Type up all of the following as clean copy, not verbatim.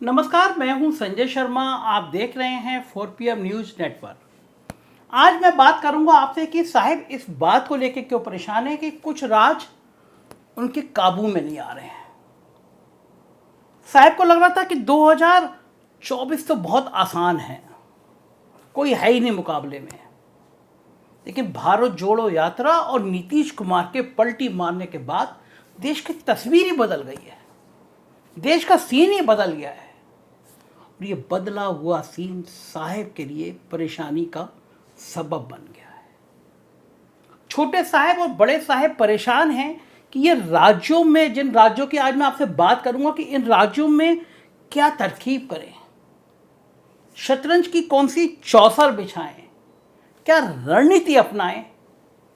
नमस्कार, मैं हूं संजय शर्मा। आप देख रहे हैं 4PM न्यूज़ नेटवर्क। आज मैं बात करूंगा आपसे कि साहिब इस बात को लेकर क्यों परेशान है कि कुछ राज उनके काबू में नहीं आ रहे हैं। साहिब को लग रहा था कि 2024 तो बहुत आसान है, कोई है ही नहीं मुकाबले में। लेकिन भारत जोड़ो यात्रा और नीतीश कुमार के पलटी मारने के बाद देश की तस्वीर ही बदल गई है, देश का सीन ही बदल गया है। और ये बदला हुआ सीन साहिब के लिए परेशानी का सबब बन गया है। छोटे साहिब और बड़े साहिब परेशान हैं कि ये राज्यों में, जिन राज्यों की आज मैं आपसे बात करूंगा कि इन राज्यों में क्या तरकीब करें, शतरंज की कौन सी चौसर बिछाएं, क्या रणनीति अपनाएं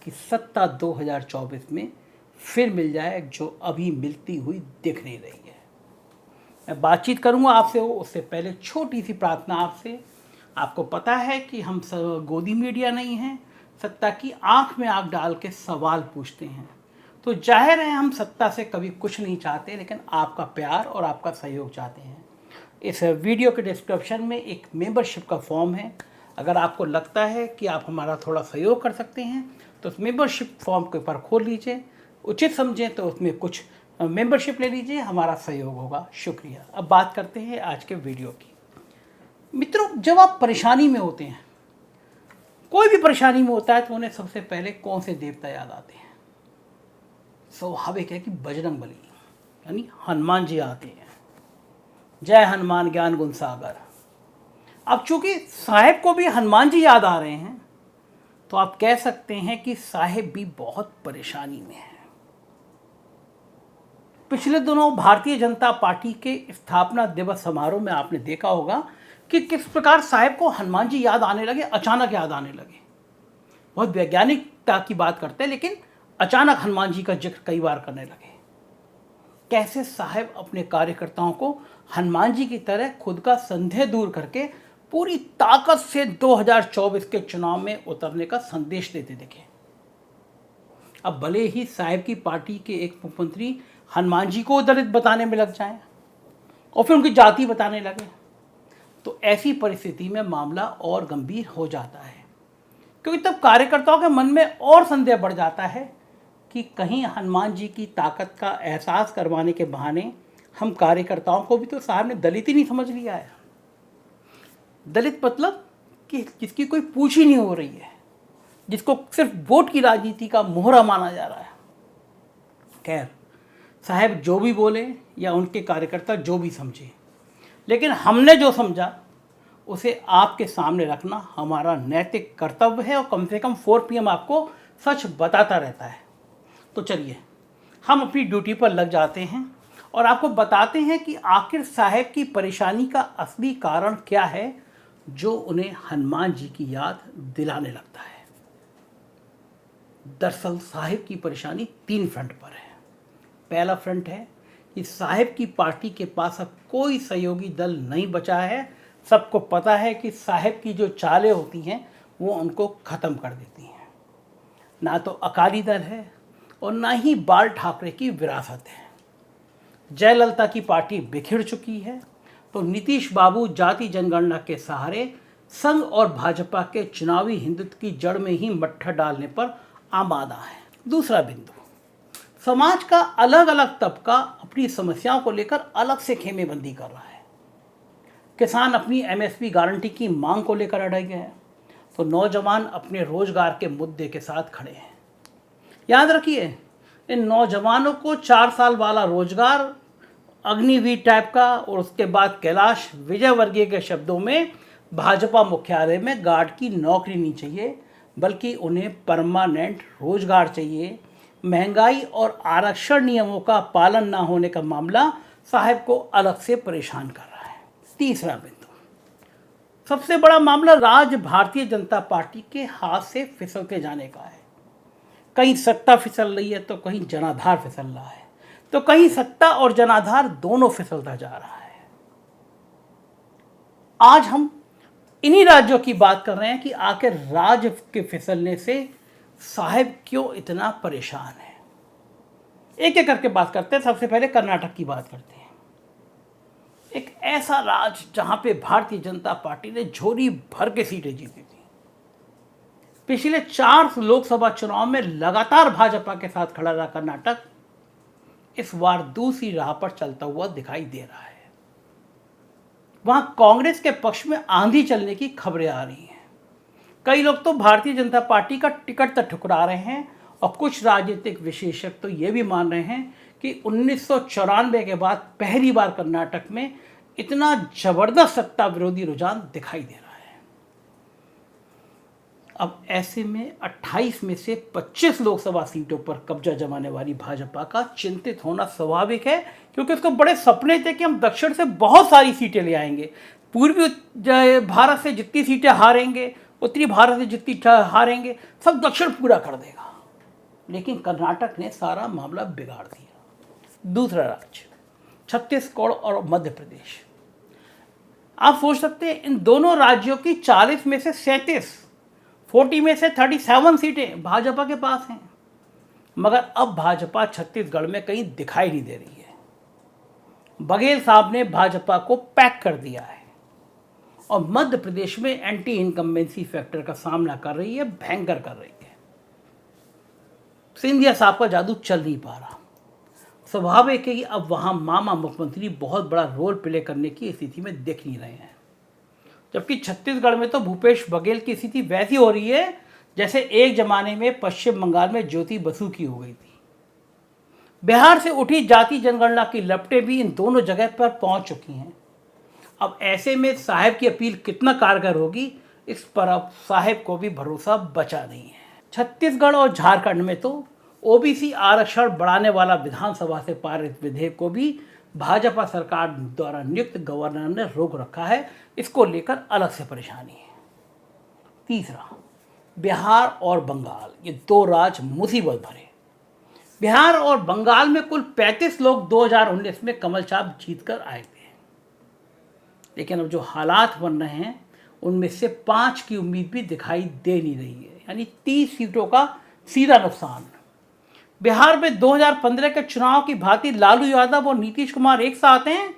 कि सत्ता 2024 में फिर मिल जाए जो अभी मिलती हुई दिख नहीं रही है। मैं बातचीत करूंगा आपसे, उससे पहले छोटी सी प्रार्थना आपसे। आपको पता है कि हम गोदी मीडिया नहीं हैं, सत्ता की आंख में आंख डाल के सवाल पूछते हैं। तो जाहिर है हम सत्ता से कभी कुछ नहीं चाहते, लेकिन आपका प्यार और आपका सहयोग चाहते हैं। इस वीडियो के डिस्क्रिप्शन में एक मेंबरशिप का फॉर्म है। अगर आपको लगता है कि आप हमारा थोड़ा सहयोग कर सकते हैं तो उस मेंबरशिप फॉर्म के ऊपर खोल लीजिए, उचित समझें तो उसमें कुछ मेंबरशिप ले लीजिए, हमारा सहयोग होगा। शुक्रिया। अब बात करते हैं आज के वीडियो की। मित्रों, जब आप परेशानी में होते हैं, कोई भी परेशानी में होता है, तो उन्हें सबसे पहले कौन से देवता याद आते हैं? स्वाभाविक है कि बजरंग बली यानी हनुमान जी आते हैं। जय हनुमान ज्ञान गुण सागर। अब चूंकि साहिब को भी हनुमान जी याद आ रहे हैं, तो आप कह सकते हैं कि साहिब भी बहुत परेशानी में है। पिछले दिनों भारतीय जनता पार्टी के स्थापना दिवस समारोह में आपने देखा होगा कि किस प्रकार साहिब को हनुमान जी याद आने लगे, अचानक याद आने लगे। बहुत वैज्ञानिकता की बात करते हैं, लेकिन अचानक हनुमान जी का जिक्र कई बार करने लगे। कैसे साहिब अपने कार्यकर्ताओं को हनुमान जी की तरह खुद का संदेह दूर करके पूरी ताकत से 2024 के चुनाव में उतरने का संदेश देते दिखे। अब भले ही साहिब की पार्टी के एक मुख्यमंत्री हनुमान जी को दलित बताने में लग जाएं और फिर उनकी जाति बताने लगे, तो ऐसी परिस्थिति में मामला और गंभीर हो जाता है, क्योंकि तब कार्यकर्ताओं के मन में और संदेह बढ़ जाता है कि कहीं हनुमान जी की ताकत का एहसास करवाने के बहाने हम कार्यकर्ताओं को भी तो साहब ने दलित ही नहीं समझ लिया है। दलित मतलब कि जिसकी कोई पूछ ही नहीं हो रही है, जिसको सिर्फ वोट की राजनीति का मोहरा माना जा रहा है। खैर, साहब जो भी बोले या उनके कार्यकर्ता जो भी समझे, लेकिन हमने जो समझा उसे आपके सामने रखना हमारा नैतिक कर्तव्य है, और कम से कम 4PM आपको सच बताता रहता है। तो चलिए हम अपनी ड्यूटी पर लग जाते हैं और आपको बताते हैं कि आखिर साहब की परेशानी का असली कारण क्या है जो उन्हें हनुमान जी की याद दिलाने लगता है। दरअसल साहिब की परेशानी 3 फ्रंट पर है। पहला फ्रंट है कि साहिब की पार्टी के पास अब कोई सहयोगी दल नहीं बचा है। सबको पता है कि साहिब की जो चालें होती हैं वो उनको ख़त्म कर देती हैं। ना तो अकाली दल है और ना ही बाल ठाकरे की विरासत है। जयललिता की पार्टी बिखर चुकी है, तो नीतीश बाबू जाति जनगणना के सहारे संघ और भाजपा के चुनावी हिंदुत्व की जड़ में ही मट्ठा डालने पर आमादा है। दूसरा बिंदु, समाज का अलग अलग तबका अपनी समस्याओं को लेकर अलग से खेमेबंदी कर रहा है। किसान अपनी MSP गारंटी की मांग को लेकर अड़े गए हैं, तो नौजवान अपने रोजगार के मुद्दे के साथ खड़े हैं। याद रखिए, इन नौजवानों को 4 साल वाला रोजगार, अग्निवीर टाइप का, और उसके बाद कैलाश विजयवर्गीय के शब्दों में भाजपा मुख्यालय में गार्ड की नौकरी नहीं चाहिए, बल्कि उन्हें परमानेंट रोजगार चाहिए। महंगाई और आरक्षण नियमों का पालन न होने का मामला साहब को अलग से परेशान कर रहा है। तीसरा बिंदु, सबसे बड़ा मामला राज्य भारतीय जनता पार्टी के हाथ से फिसलते जाने का है। कहीं सत्ता फिसल रही है तो कहीं जनाधार फिसल रहा है, तो कहीं सत्ता और जनाधार दोनों फिसलता जा रहा है। आज हम इन्हीं राज्यों की बात कर रहे हैं कि आखिर राज्य के फिसलने से साहिब क्यों इतना परेशान है। एक एक करके बात करते हैं। सबसे पहले कर्नाटक की बात करते हैं। एक ऐसा राज जहां पे भारतीय जनता पार्टी ने झोली भर के सीटें जीती थी। पिछले 4 लोकसभा चुनाव में लगातार भाजपा के साथ खड़ा रहा कर्नाटक इस बार दूसरी राह पर चलता हुआ दिखाई दे रहा है। वहां कांग्रेस के पक्ष में आंधी चलने की खबरें आ रही हैं। कई लोग तो भारतीय जनता पार्टी का टिकट तक ठुकरा रहे हैं और कुछ राजनीतिक विशेषज्ञ तो ये भी मान रहे हैं कि 1994 के बाद पहली बार कर्नाटक में इतना जबरदस्त सत्ता विरोधी रुझान दिखाई दे रहा है। अब ऐसे में 28 में से 25 लोकसभा सीटों पर कब्जा जमाने वाली भाजपा का चिंतित होना स्वाभाविक है, क्योंकि उसको बड़े सपने थे कि हम दक्षिण से बहुत सारी सीटें ले आएंगे। पूर्वी भारत से जितनी सीटें हारेंगे, उत्तरी भारत से जितनी हारेंगे, सब दक्षिण पूरा कर देगा। लेकिन कर्नाटक ने सारा मामला बिगाड़ दिया। दूसरा राज्य छत्तीसगढ़ और मध्य प्रदेश। आप सोच सकते हैं इन दोनों राज्यों की 40 में से 37, 40 में से 37 सीटें भाजपा के पास हैं। मगर अब भाजपा छत्तीसगढ़ में कहीं दिखाई नहीं दे रही है। बघेल साहब ने भाजपा को पैक कर दिया है और मध्य प्रदेश में एंटी इनकम्बेंसी फैक्टर का सामना कर रही है, भयंकर कर रही है। सिंधिया साहब का जादू चल नहीं पा रहा। स्वाभाविक है कि अब वहां मामा मुख्यमंत्री बहुत बड़ा रोल प्ले करने की स्थिति में दिख नहीं रहे हैं। जबकि छत्तीसगढ़ में तो भूपेश बघेल की स्थिति वैसी हो रही है जैसे एक जमाने में पश्चिम बंगाल में ज्योति बसु की हो गई थी। बिहार से उठी जाति जनगणना की लपटें भी इन दोनों जगह पर पहुंच चुकी हैं। अब ऐसे में साहब की अपील कितना कारगर होगी, इस पर अब साहब को भी भरोसा बचा नहीं है। छत्तीसगढ़ और झारखंड में तो ओबीसी आरक्षण बढ़ाने वाला विधानसभा से पारित विधेयक को भी भाजपा सरकार द्वारा नियुक्त गवर्नर ने रोक रखा है। इसको लेकर अलग से परेशानी है। तीसरा, बिहार और बंगाल, ये दो राज्य मुसीबत भरे। बिहार और बंगाल में कुल 35 लोग 2019 में कमल छाप जीतकर आए थे। लेकिन अब जो हालात बन रहे हैं उनमें से 5 की उम्मीद भी दिखाई दे नहीं रही है, यानी 30 सीटों का सीधा नुकसान। बिहार में 2015 के चुनाव की भांति लालू यादव और नीतीश कुमार एक साथ हैं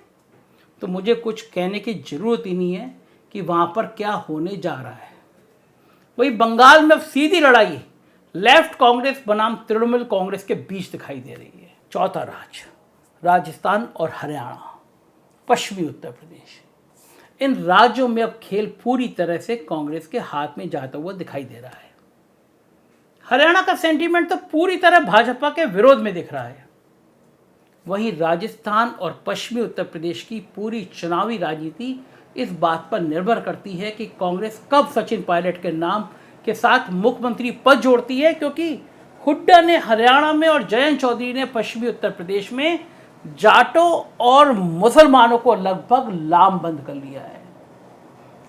तो मुझे कुछ कहने की जरूरत ही नहीं है कि वहां पर क्या होने जा रहा है। वही बंगाल में अब सीधी लड़ाई लेफ्ट कांग्रेस बनाम तृणमूल कांग्रेस के बीच दिखाई दे रही है। चौथा राज्य राजस्थान और हरियाणा, पश्चिमी उत्तर प्रदेश। इन राज्यों में अब खेल पूरी तरह से कांग्रेस के हाथ में जाता हुआ दिखाई दे रहा है। हरियाणा का सेंटीमेंट तो पूरी तरह भाजपा के विरोध में दिख रहा है। वहीं राजस्थान और पश्चिमी उत्तर प्रदेश की पूरी चुनावी राजनीति इस बात पर निर्भर करती है कि कांग्रेस कब सचिन पायलट के नाम के साथ मुख्यमंत्री पद जोड़ती है, क्योंकि हुड्डा ने हरियाणा में और जयंत चौधरी ने पश्चिमी उत्तर प्रदेश में जाटों और मुसलमानों को लगभग लामबंद कर लिया है।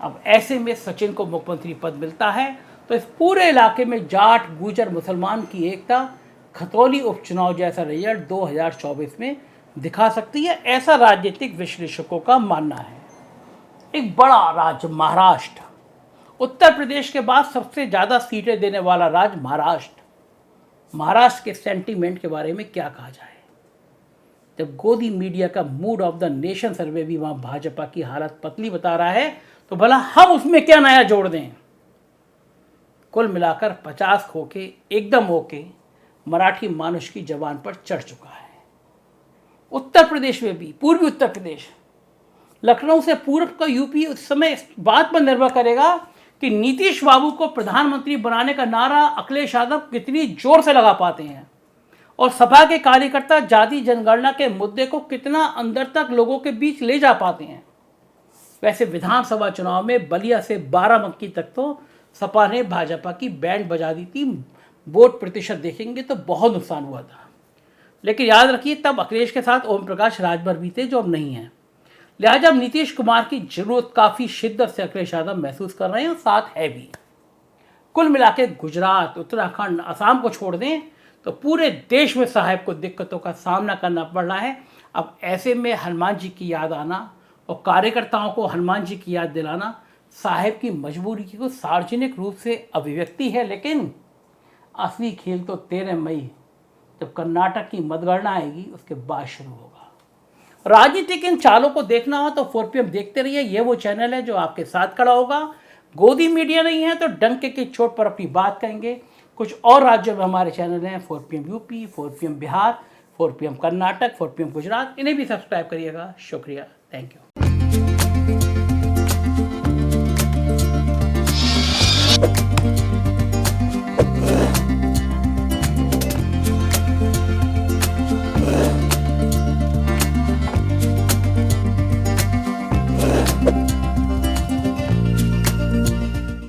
अब ऐसे में सचिन को मुख्यमंत्री पद मिलता है तो इस पूरे इलाके में जाट गुर्जर मुसलमान की एकता खतौली उपचुनाव जैसा रिजल्ट 2024 में दिखा सकती है, ऐसा राजनीतिक विश्लेषकों का मानना है। एक बड़ा राज्य महाराष्ट्र, उत्तर प्रदेश के बाद सबसे ज्यादा सीटें देने वाला राज्य महाराष्ट्र के सेंटीमेंट के बारे में क्या कहा जाए, जब गोदी मीडिया का मूड ऑफ द नेशन सर्वे भी वहां भाजपा की हालत पतली बता रहा है तो भला हम उसमें क्या नया जोड़ दें। कुल मिलाकर 50 खोके एकदम होके मराठी मानुष की जबान पर चढ़ चुका है। उत्तर प्रदेश में भी, पूर्वी उत्तर प्रदेश, लखनऊ से पूर्व का यूपी उस समय इस बात पर निर्भर करेगा कि नीतीश बाबू को प्रधानमंत्री बनाने का नारा अखिलेश यादव कितनी जोर से लगा पाते हैं और सपा के कार्यकर्ता जाति जनगणना के मुद्दे को कितना अंदर तक लोगों के बीच ले जा पाते हैं। वैसे विधानसभा चुनाव में बलिया से बाराबंकी तक तो सपा ने भाजपा की बैंड बजा दी थी। वोट प्रतिशत देखेंगे तो बहुत नुकसान हुआ था, लेकिन याद रखिए तब अखिलेश के साथ ओम प्रकाश राजभर भी थे जो अब नहीं है। लिहाजा अब नीतीश कुमार की जरूरत काफी शिद्दत से अखिलेश यादव महसूस कर रहे हैं और साथ है भी। कुल मिलाकर गुजरात, उत्तराखंड, असम को छोड़ दें तो पूरे देश में साहब को दिक्कतों का सामना करना पड़ रहा है। अब ऐसे में हनुमान जी की याद आना और कार्यकर्ताओं को हनुमान जी की याद दिलाना साहब की मजबूरी की सार्वजनिक रूप से अभिव्यक्ति है, लेकिन असली खेल तो 13 मई जब कर्नाटक की मतगणना आएगी उसके बाद शुरू होगा। राजनीतिक इन चालों को देखना हो तो 4PM देखते रहिए। ये वो चैनल है जो आपके साथ खड़ा होगा। गोदी मीडिया नहीं है तो डंके की चोट पर अपनी बात कहेंगे। कुछ और राज्यों में हमारे चैनल हैं, 4PM UP, 4PM Bihar, 4PM Karnataka, 4PM Gujarat, इन्हें भी सब्सक्राइब करिएगा। शुक्रिया, थैंक यू।